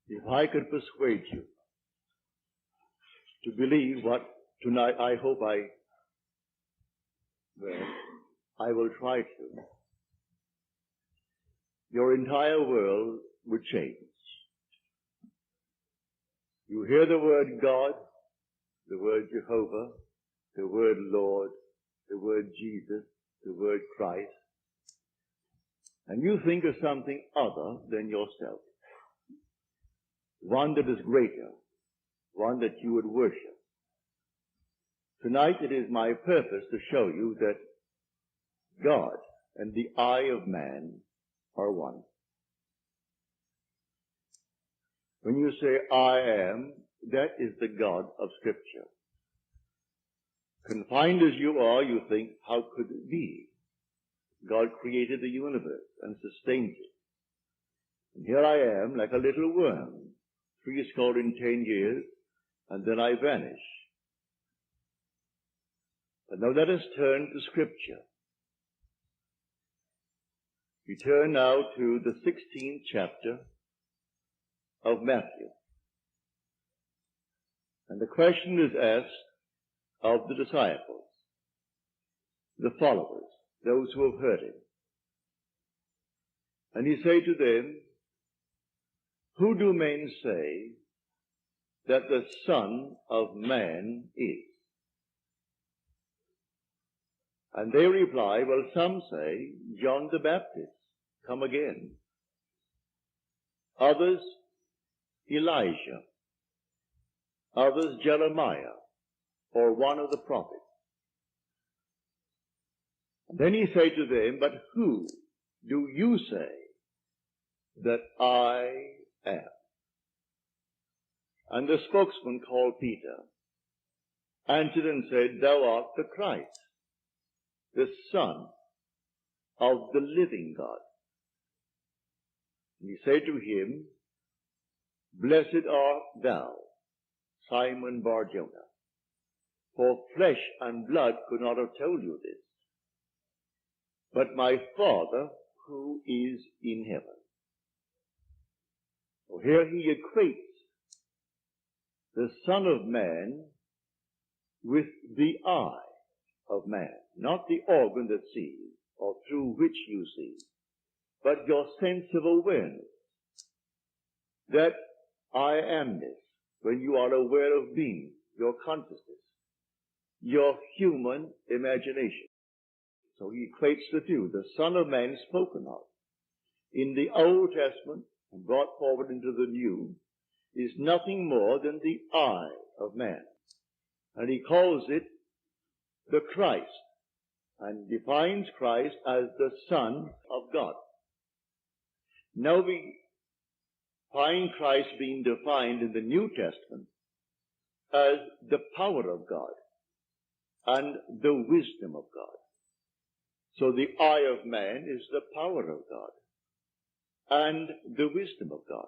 If I could persuade you to believe what tonight I hope I will try to, your entire world would change. You hear the word God, the word Jehovah, the word Lord, the word Jesus, the word Christ, and you think of something other than yourself. One that is greater, one that you would worship. Tonight it is my purpose to show you that God and the I of man are one. When you say I am, that is the God of Scripture. Confined as you are, you think, how could it be? God created the universe and sustains it. And here I am, like a little worm, 10 years, and then I vanish. But now let us turn to Scripture. We turn now to the 16th chapter of Matthew. And the question is asked of the disciples, the followers, those who have heard him. And he said to them, who do men say that the Son of Man is? And they reply, well, some say John the Baptist, come again. Others, Elijah. Others, Jeremiah, or one of the prophets. And then he said to them, but who do you say that I am? And the spokesman called Peter answered and said, thou art the Christ, the Son of the living God. And he said to him, blessed art thou, Simon Bar-Jonah, for flesh and blood could not have told you this, but my Father who is in heaven. So here he equates the Son of Man with the eye of man, not the organ that sees or through which you see, but your sense of awareness, that I amness, when you are aware of being, your consciousness, your human imagination. So he equates the two, the Son of Man spoken of in the Old Testament and brought forward into the New is nothing more than the I of man. And he calls it the Christ, and defines Christ as the Son of God. Now we find Christ being defined in the New Testament as the power of God and the wisdom of God. So the I of man is the power of God and the wisdom of God.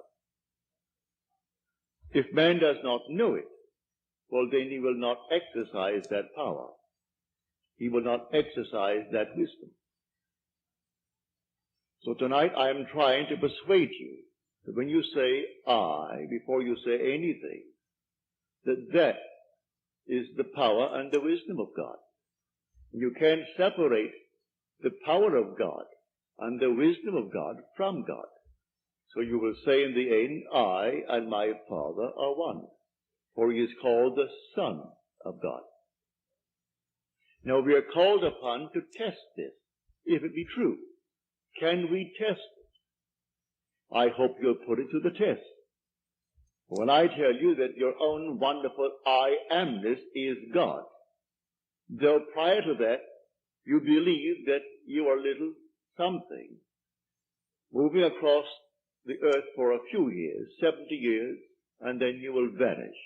If man does not know it, well, then he will not exercise that power. He will not exercise that wisdom. So tonight I am trying to persuade you that when you say I, before you say anything, that is the power and the wisdom of God. You can't separate the power of God and the wisdom of God from God. So you will say in the end, I and my Father are one, for he is called the Son of God. Now we are called upon to test this, if it be true. Can we test it? I hope you'll put it to the test. When I tell you that your own wonderful I amness is God, though prior to that you believe that you are little something, moving across the earth for a few years, 70 years, and then you will vanish,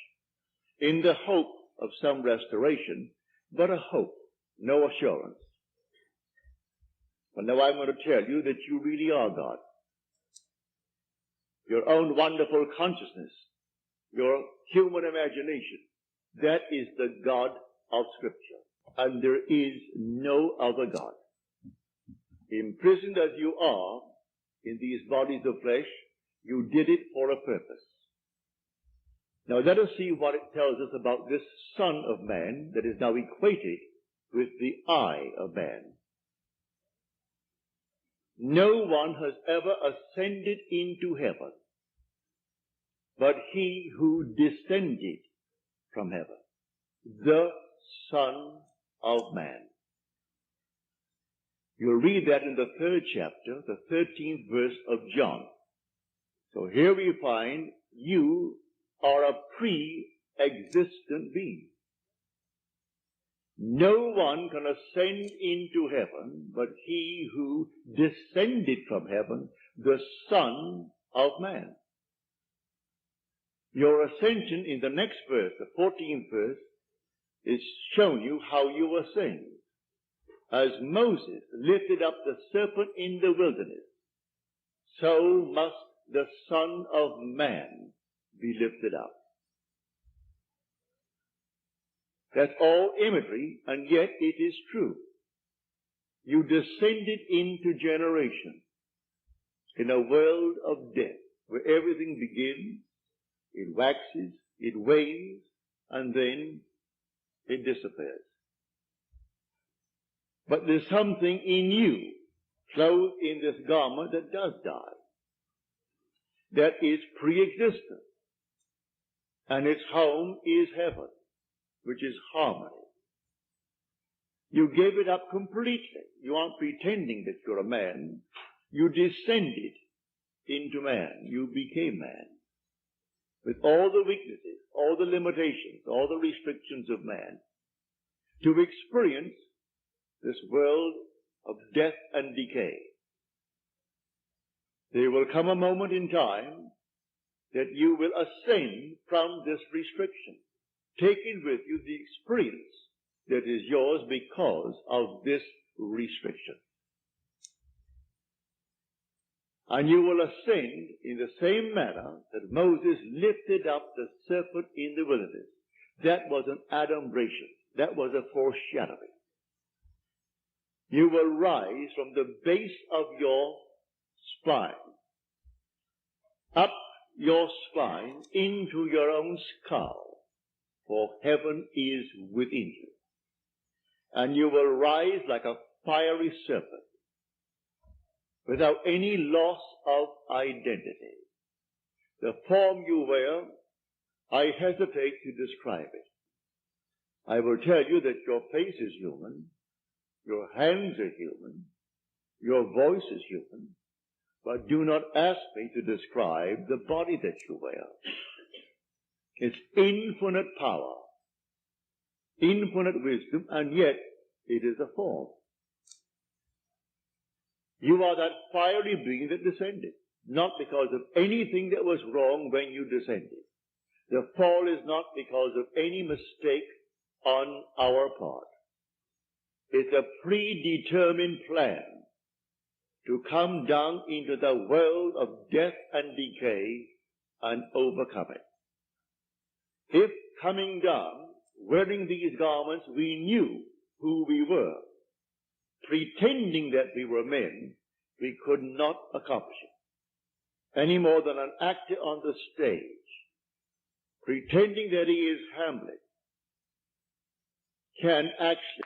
in the hope of some restoration, but a hope, no assurance. But now I'm going to tell you that you really are God. Your own wonderful consciousness, your human imagination, that is the God of Scripture. And there is no other God. Imprisoned as you are in these bodies of flesh, you did it for a purpose. Now let us see what it tells us about this Son of Man that is now equated with the eye of man. No one has ever ascended into heaven but he who descended from heaven, the Son of Man. You'll read that in the 3rd chapter, the 13th verse of John. So here we find you are a pre-existent being. No one can ascend into heaven but he who descended from heaven, the Son of Man. Your ascension in the next verse, the 14th verse, is shown you how you ascend. As Moses lifted up the serpent in the wilderness, so must the Son of Man be lifted up. That's all imagery, and yet it is true. You descended into generation in a world of death where everything begins, it waxes, it wanes, and then it disappears. But there's something in you, clothed in this garment, that does die. That is pre-existent. And its home is heaven, which is harmony. You gave it up completely. You aren't pretending that you're a man. You descended into man. You became man. With all the weaknesses, all the limitations, all the restrictions of man, to experience this world of death and decay. There will come a moment in time that you will ascend from this restriction, taking with you the experience that is yours because of this restriction. And you will ascend in the same manner that Moses lifted up the serpent in the wilderness. That was an adumbration. That was a foreshadowing. You will rise from the base of your spine, up your spine into your own skull, for heaven is within you. And you will rise like a fiery serpent, without any loss of identity. The form you wear, I hesitate to describe it. I will tell you that your face is human, your hands are human, your voice is human, but do not ask me to describe the body that you wear. It's infinite power, infinite wisdom, and yet it is a form. You are that fiery being that descended, not because of anything that was wrong when you descended. The fall is not because of any mistake on our part. It's a predetermined plan to come down into the world of death and decay and overcome it. If coming down, wearing these garments, we knew who we were, pretending that we were men, we could not accomplish it. Any more than an actor on the stage, pretending that he is Hamlet, can actually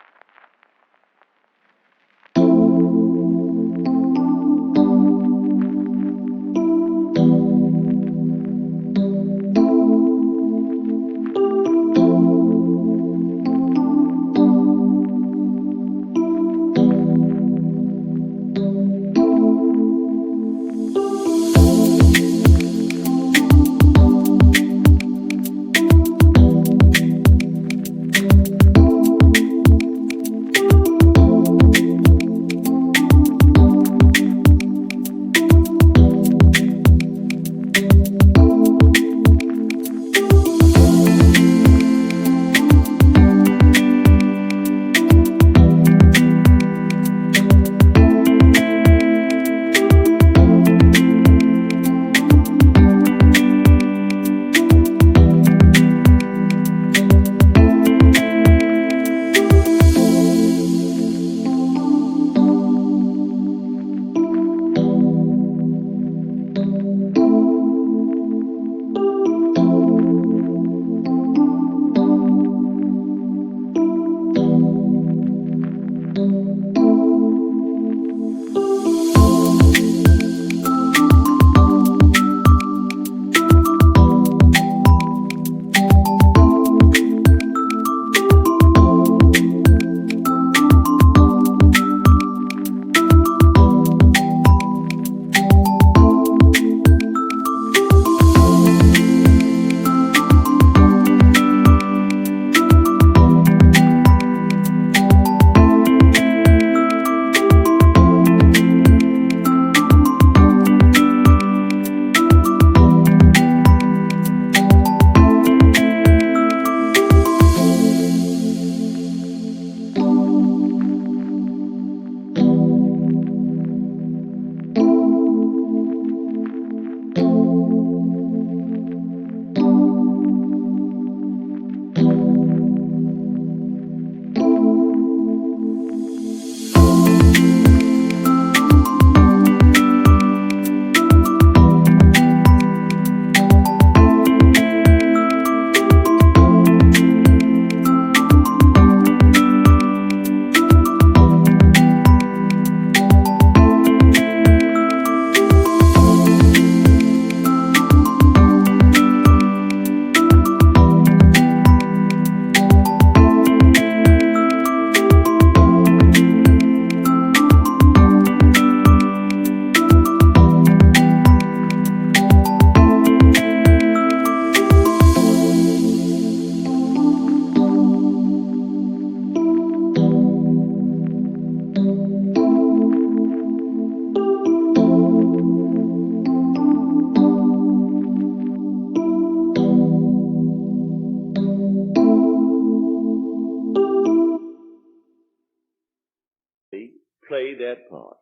play their part.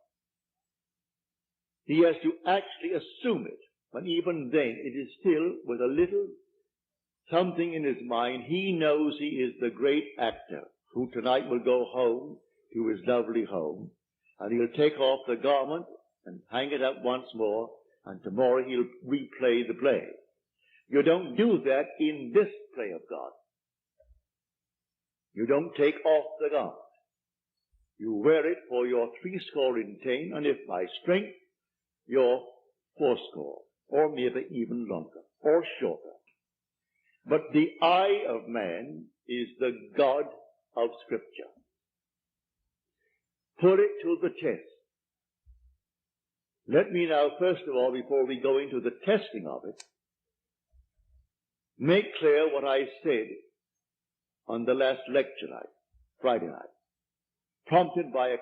He has to actually assume it, but even then it is still with a little something in his mind. He knows he is the great actor who tonight will go home to his lovely home, and he'll take off the garment and hang it up once more, and tomorrow he'll replay the play. You don't do that in this play of God. You don't take off the garment. You wear it for your 10, and if by strength, your 40, or maybe even longer, or shorter. But the eye of man is the God of Scripture. Put it to the test. Let me now, first of all, before we go into the testing of it, make clear what I said on the last lecture night, Friday night, prompted by a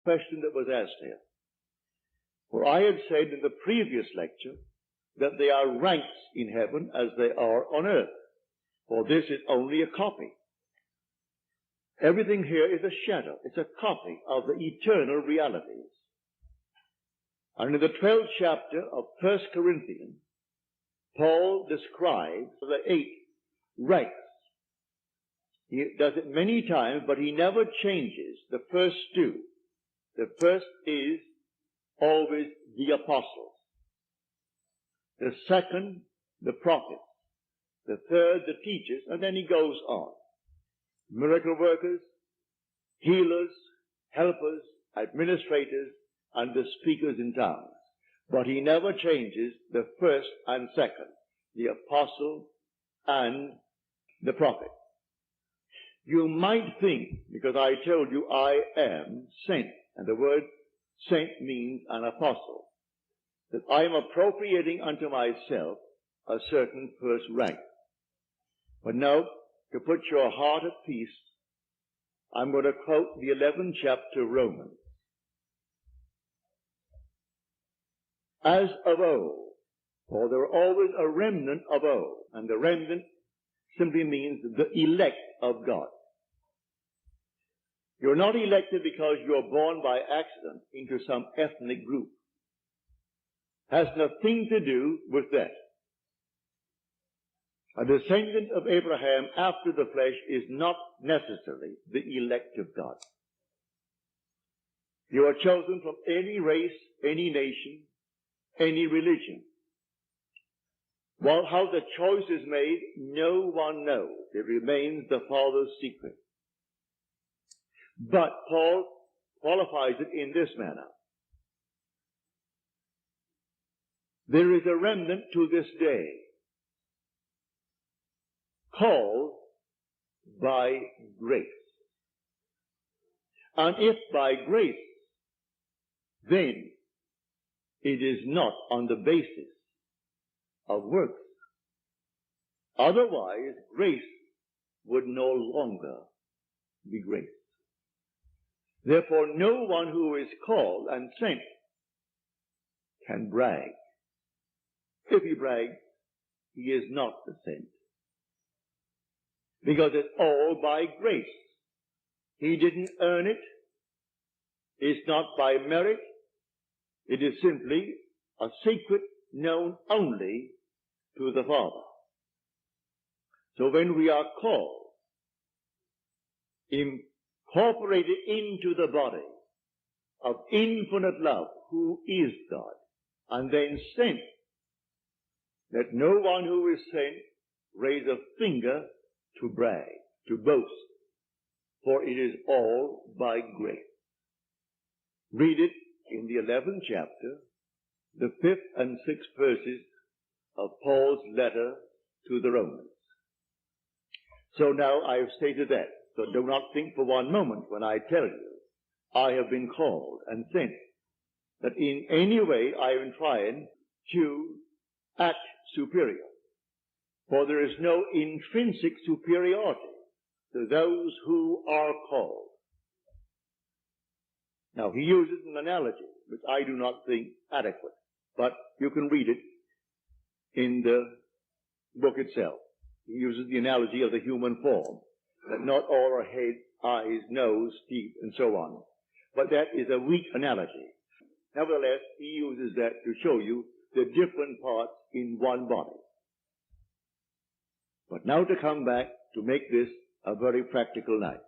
question that was asked here. For I had said in the previous lecture that there are ranks in heaven as they are on earth. For this is only a copy. Everything here is a shadow. It's a copy of the eternal realities. And in the 12th chapter of 1 Corinthians, Paul describes the 8 ranks. He does it many times, but he never changes the first 2. The first is always the apostles. The second, the prophets. The third, the teachers, and then he goes on. Miracle workers, healers, helpers, administrators, and the speakers in tongues. But he never changes the first and second, the apostle and the prophet. You might think, because I told you I am sent, and the word sent means an apostle, that I am appropriating unto myself a certain first rank. But now, to put your heart at peace, I'm going to quote the 11th chapter, Romans. As of old, for there are always a remnant of old, and the remnant simply means the elect of God. You're not elected because you're born by accident into some ethnic group. Has nothing to do with that. A descendant of Abraham after the flesh is not necessarily the elect of God. You are chosen from any race, any nation, any religion. Well, how the choice is made, no one knows. It remains the Father's secret. But Paul qualifies it in this manner. There is a remnant to this day, called by grace. And if by grace, then it is not on the basis of works. Otherwise, grace would no longer be grace. Therefore, no one who is called and sent can brag. If he brags, he is not the sent. Because it's all by grace. He didn't earn it. It's not by merit. It is simply a secret known only to the Father. So when we are called, incorporated into the body of infinite love, who is God, and then sent, let no one who is sent raise a finger to brag, to boast, for it is all by grace. Read it in the 11th chapter, the 5th and 6th verses of Paul's letter to the Romans. So now I have stated that. So do not think for one moment when I tell you I have been called and sent that in any way I am trying to act superior. For there is no intrinsic superiority to those who are called. Now he uses an analogy which I do not think adequate, but you can read it in the book itself. He uses the analogy of the human form, that not all are head, eyes, nose, teeth, and so on. But that is a weak analogy. Nevertheless, he uses that to show you the different parts in one body. But now to come back to make this a very practical night.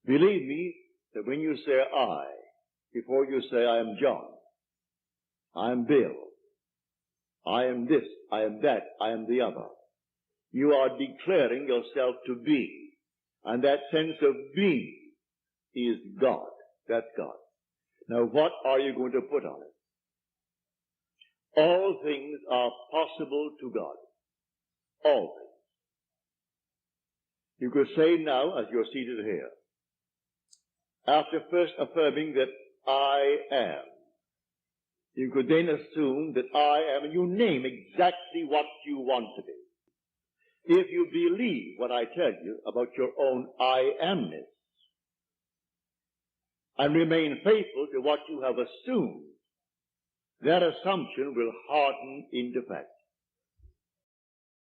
Believe me that when you say I, before you say I am John, I am Bill, I am this, I am that, I am the other, you are declaring yourself to be. And that sense of being is God. That's God. Now what are you going to put on it? All things are possible to God. All things. You could say now, as you're seated here, after first affirming that I am, you could then assume that I am, and you name exactly what you want to be. If you believe what I tell you about your own I amness, and remain faithful to what you have assumed, that assumption will harden into fact.